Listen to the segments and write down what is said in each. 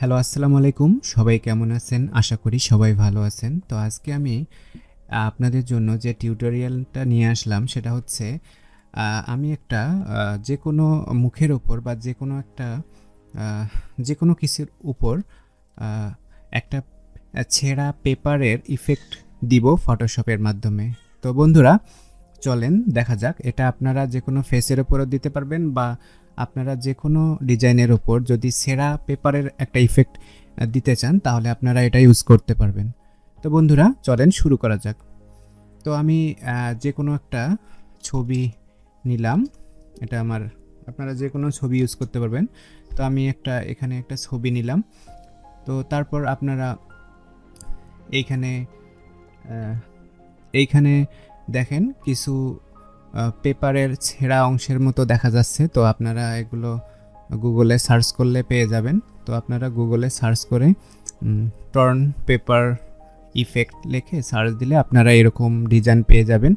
Hello, আসসালামু আলাইকুম। সবাই কেমন আছেন? আশা করি সবাই ভালো আছেন। তো আজকে আমি আপনাদের জন্য যে টিউটোরিয়ালটা নিয়ে আসলাম সেটা হচ্ছে আ আমি একটা যেকোনো মুখের উপর বা যেকোনো একটা আ যেকোনো কিছুর উপর আ একটা ছেঁড়া পেপারের ইফেক্ট দিব ফটোশপের মাধ্যমে। তো বন্ধুরা চলেন দেখা যাক। এটা আপনারা যেকোনো ফেসের উপরও দিতে পারবেন বা আপনারা যেকোনো ডিজাইনের উপর যদি ছেঁড়া পেপারের একটা ইফেক্ট দিতে চান তাহলে আপনারা এটা ইউজ করতে পারবেন। তো বন্ধুরা চলেন শুরু করা যাক। তো আমি যেকোনো একটা ছবি নিলাম। এটা আমার আপনারা যেকোনো ছবি ইউজ করতে পারবেন। তো আমি এখানে একটা ছবি নিলাম। তো তারপর আপনারা এইখানে আ এইখানে দেখেন কিছু পেপারের ছেঁড়া অংশের মতো দেখা যাচ্ছে। তো আপনারা এগুলো গুগলে সার্চ করলে পেয়ে যাবেন। তো আপনারা গুগলে সার্চ করে টর্ন পেপার ইফেক্ট লিখে সার্চ দিলে আপনারা এরকম ডিজাইন পেয়ে যাবেন।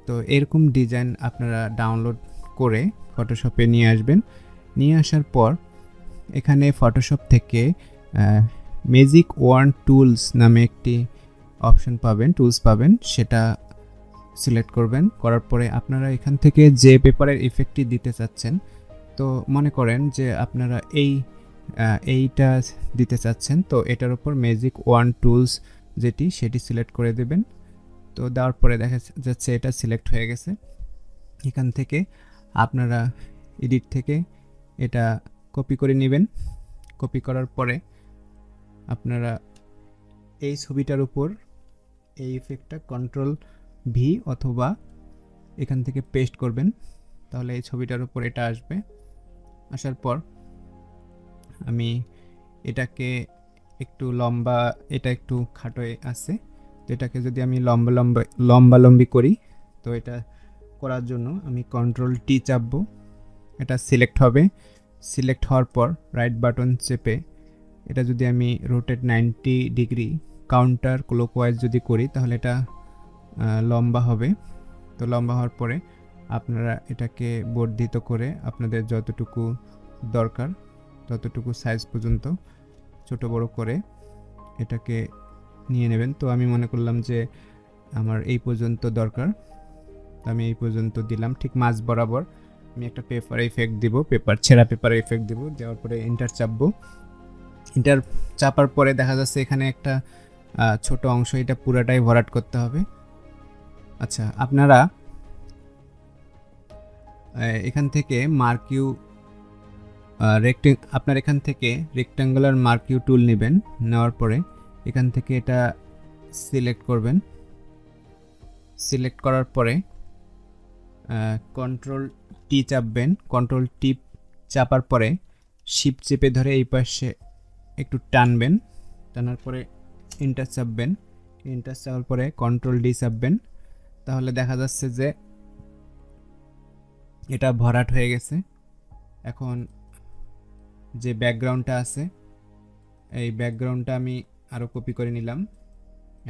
তো এরকম ডিজাইন আপনারা ডাউনলোড করে ফটোশপে নিয়ে আসবেন। নিয়ে আসার পর এখানে ফটোশপ থেকে ম্যাজিক ওয়ান টুলস নামে একটি অপশন পাবেন, টুলস পাবেন, সেটা সিলেক্ট করবেন। করার পরে আপনারা এখান থেকে যে পেপারের ইফেক্টটি দিতে চাচ্ছেন, তো মনে করেন যে আপনারা এইটা দিতে চাচ্ছেন, তো এটার উপর ম্যাজিক ওয়ান টুলস সেটি সিলেক্ট করে দেবেন। তো দেওয়ার পরে দেখা যাচ্ছে এটা সিলেক্ট হয়ে গেছে। এখান থেকে আপনারা এডিট থেকে এটা কপি করে নেবেন। কপি করার পরে আপনারা এই ছবিটার উপর এই ইফেক্টটা কন্ট্রোল ভি অথবা এখান থেকে পেস্ট করবেন, তাহলে এই ছবিটার উপর এটা আসবে। আসার পর আমি এটাকে একটু লম্বা, এটা একটু খাটোয় আছে, তো এটাকে যদি আমি লম্বালম্বি করি, তো এটা করার জন্য আমি কন্ট্রোল টি চাপবো। এটা সিলেক্ট হবে। সিলেক্ট হওয়ার পর রাইট বাটন চেপে এটা যদি আমি রোটেট 90 ডিগ্রি কাউন্টার ক্লকওয়াইজ যদি করি তাহলে এটা লম্বা হবে। তো লম্বা হওয়ার পরে আপনারা এটাকে বর্ধিত করে আপনাদের যতটুকু দরকার ততটুকু সাইজ পর্যন্ত ছোট বড় করে এটাকে নিয়ে নেবেন। তো আমি মনে করলাম যে আমার এই পর্যন্ত দরকার, তো আমি এই পর্যন্ত দিলাম। ঠিক মাঝ বরাবর আমি একটা পেপার ইফেক্ট দিব, ছেঁড়া পেপার ইফেক্ট দিব। দেওয়ার পরে এন্টার চাপবো। এন্টার চাপার পরে দেখা যাচ্ছে এখানে একটা ছোট অংশ, এটা পুরাটাই ভরাট করতে হবে। আচ্ছা, আপনারা এখান থেকে মার্কিউ আপনার এখান থেকে রেক্ট্যাঙ্গুলার মার্কিউ টুল নেবেন। নেওয়ার পরে এখান থেকে এটা সিলেক্ট করবেন। সিলেক্ট করার পরে কন্ট্রোল টি চাপবেন। কন্ট্রোল টি চাপার পরে শিপ চেপে ধরে এই পাশে একটু টানবেন। টানার পরে এন্টার চাপবেন। এন্টার চাপার পরে কন্ট্রোল ডি চাপবেন। তাহলে দেখা যাচ্ছে যে এটা ভরাট হয়ে গেছে। এখন যে ব্যাকগ্রাউন্ডটা আছে, এই ব্যাকগ্রাউন্ডটা আমি আরও কপি করে নিলাম।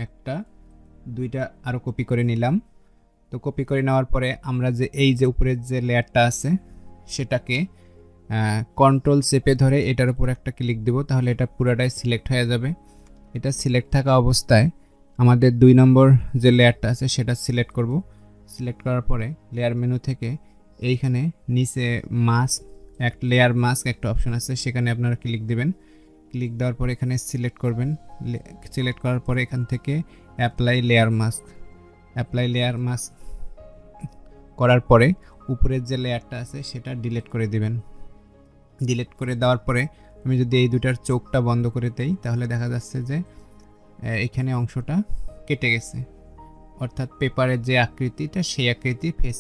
একটা দুইটা আরও কপি করে নিলাম। তো কপি করে নেওয়ার পরে আমরা যে এই যে উপরের যে লেয়ারটা আছে সেটাকে কন্ট্রোল চেপে ধরে এটার উপর একটা ক্লিক দেব, তাহলে এটা পুরোটাই সিলেক্ট হয়ে যাবে। এটা সিলেক্ট থাকা অবস্থায় আমাদের 2 নম্বর যে লেয়ারটা আছে সেটা সিলেক্ট করব। সিলেক্ট করার পরে লেয়ার মেনু থেকে এইখানে নিচে লেয়ার মাস্ক একটা অপশন আছে, সেখানে আপনারা ক্লিক দেবেন। ক্লিক দেওয়ার পরে এখানে সিলেক্ট করবেন। সিলেক্ট করার পরে এখান থেকে অ্যাপ্লাই লেয়ার মাস্ক করার পরে উপরের যে লেয়ারটা আছে সেটা ডিলিট করে দিবেন। ডিলিট করে দেওয়ার পরে আমি যদি এই দুটার চোখটা বন্ধ করে দেই তাহলে দেখা যাচ্ছে যে এখানে অংশটা কেটে গেছে, অর্থাৎ পেপারের যে আকৃতিটা সেই আকৃতি ফেস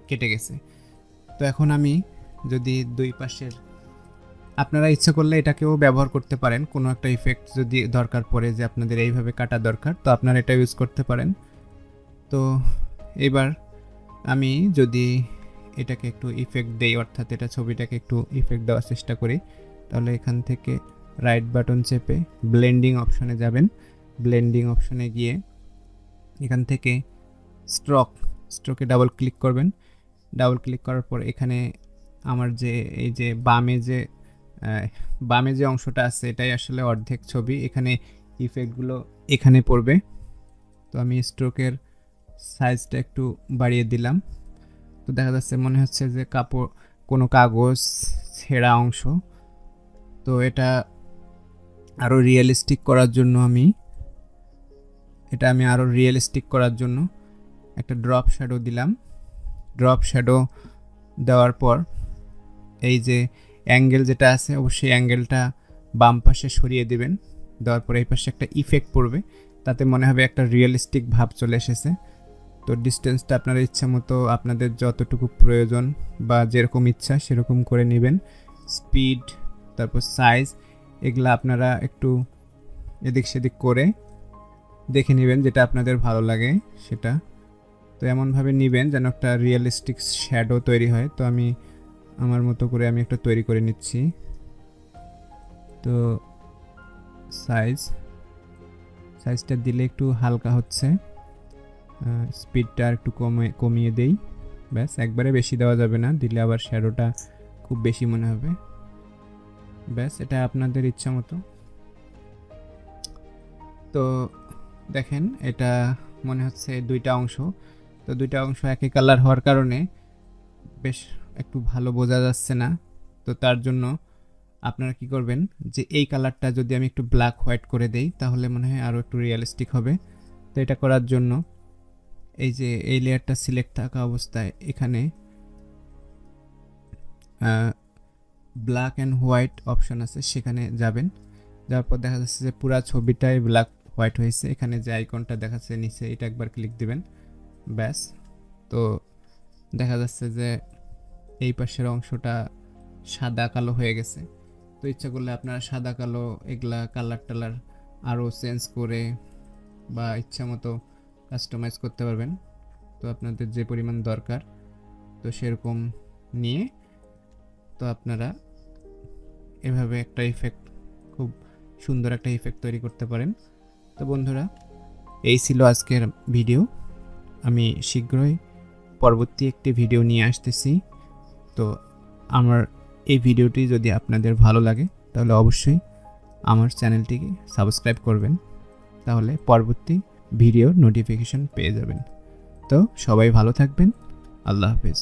কেটে গেছে। তো এখন আমি যদি দুই পাশের, আপনারা ইচ্ছা করলে এটাকেও ব্যবহার করতে পারেন, কোনো একটা ইফেক্ট যদি দরকার পড়ে যে আপনাদের এইভাবে কাটা দরকার, তো আপনারা এটা ইউজ করতে পারেন। তো এবার আমি যদি এটাকে একটু ইফেক্ট দেই, অর্থাৎ এটা ছবিটাকে একটু ইফেক্ট দেওয়ার চেষ্টা করি, তাহলে এখান থেকে রাইট বাটন চেপে ব্লেন্ডিং অপশনে যাবেন। ব্লেন্ডিং অপশনে গিয়ে এখান থেকে স্ট্রোকে ডাবল ক্লিক করবেন। ডাবল ক্লিক করার পর এখানে আমার যে এই যে বামে যে বামে যে অংশটা আছে এটাই আসলে অর্ধেক ছবি, এখানে ইফেক্টগুলো এখানে পড়বে। তো আমি স্ট্রোকের সাইজটা একটু বাড়িয়ে দিলাম। তো দেখা যাচ্ছে মনে হচ্ছে যে কোনো কাগজ ছেঁড়া অংশ। তো এটা আরও রিয়েলিস্টিক করার জন্য একটা ড্রপ শ্যাডো দিলাম। ড্রপ শ্যাডো দেওয়ার পর এই যে অ্যাঙ্গেল যেটা আছে অবশ্যই অ্যাঙ্গেলটা বাম পাশে সরিয়ে দেবেন। দেওয়ার পর এই পাশে একটা ইফেক্ট পড়বে, তাতে মনে হবে একটা রিয়েলিস্টিক ভাব চলে এসেছে। তো ডিস্টেন্সটা আপনার ইচ্ছা মতো, আপনাদের যতটুকু প্রয়োজন বা যেরকম ইচ্ছা সেরকম করে নেবেন। স্পিড, তারপর সাইজ, এগুলা আপনারা একটু এদিক সেদিক করে দেখে নেবেন যেটা আপনাদের ভালো লাগে সেটা। তো এমনভাবে নেবেন যেন একটা রিয়েলিস্টিক শ্যাডো তৈরি হয়। তো আমি আমার মতো করে একটা তৈরি করে নিচ্ছি। তো সাইজটা দিলে একটু হালকা হচ্ছে, স্পিডটা আর একটু কমিয়ে দেই। ব্যাস, একবারে বেশি দেওয়া যাবে না, দিলে আবার শ্যাডোটা খুব বেশি মনে হবে। ব্যাস, এটা আপনাদের ইচ্ছা মতো। তো দেখেন এটা মনে হচ্ছে দুইটা অংশ। তো দুইটা অংশ একই কালার হওয়ার কারণে বেশ একটু ভালো বোঝা যাচ্ছে না। তো তার জন্য আপনারা কি করবেন, যে এই কালারটা যদি আমি একটু ব্ল্যাক হোয়াইট করে দেই তাহলে মনে হয় আরও একটু রিয়েলিস্টিক হবে। তো এটা করার জন্য এই যে এই লেয়ারটা সিলেক্ট থাকা অবস্থায় এখানে ব্ল্যাক অ্যান্ড হোয়াইট অপশন আছে, সেখানে যাবেন। যাওয়ার পর দেখা যাচ্ছে যে পুরা ছবিটাই ব্ল্যাক হোয়াইট হয়েছে। এখানে যে আইকনটা দেখাচ্ছে নিচে, এটা একবার ক্লিক দিবেন। ব্যাস, তো দেখা যাচ্ছে যে এই পাশের অংশটা সাদা কালো হয়ে গেছে। তো ইচ্ছা করলে আপনারা সাদা কালো এগুলা কালার টালার আরও চেঞ্জ করে বা ইচ্ছা মতো কাস্টমাইজ করতে পারবেন। তো আপনাদের যে পরিমাণ দরকার তো সেরকম নিয়ে তো আপনারা এভাবে একটা ইফেক্ট, খুব সুন্দর একটা ইফেক্ট তৈরি করতে পারেন। তো বন্ধুরা, এই ছিল আজকের ভিডিও। আমি শীঘ্রই পরবর্তী একটি ভিডিও নিয়ে আসতেছি। তো আমার এই ভিডিওটি যদি আপনাদের ভালো লাগে তাহলে অবশ্যই আমার চ্যানেলটিকে সাবস্ক্রাইব করবেন, তাহলে পরবর্তী ভিডিওর নোটিফিকেশন পেয়ে যাবেন। তো সবাই ভালো থাকবেন। আল্লাহ হাফেজ।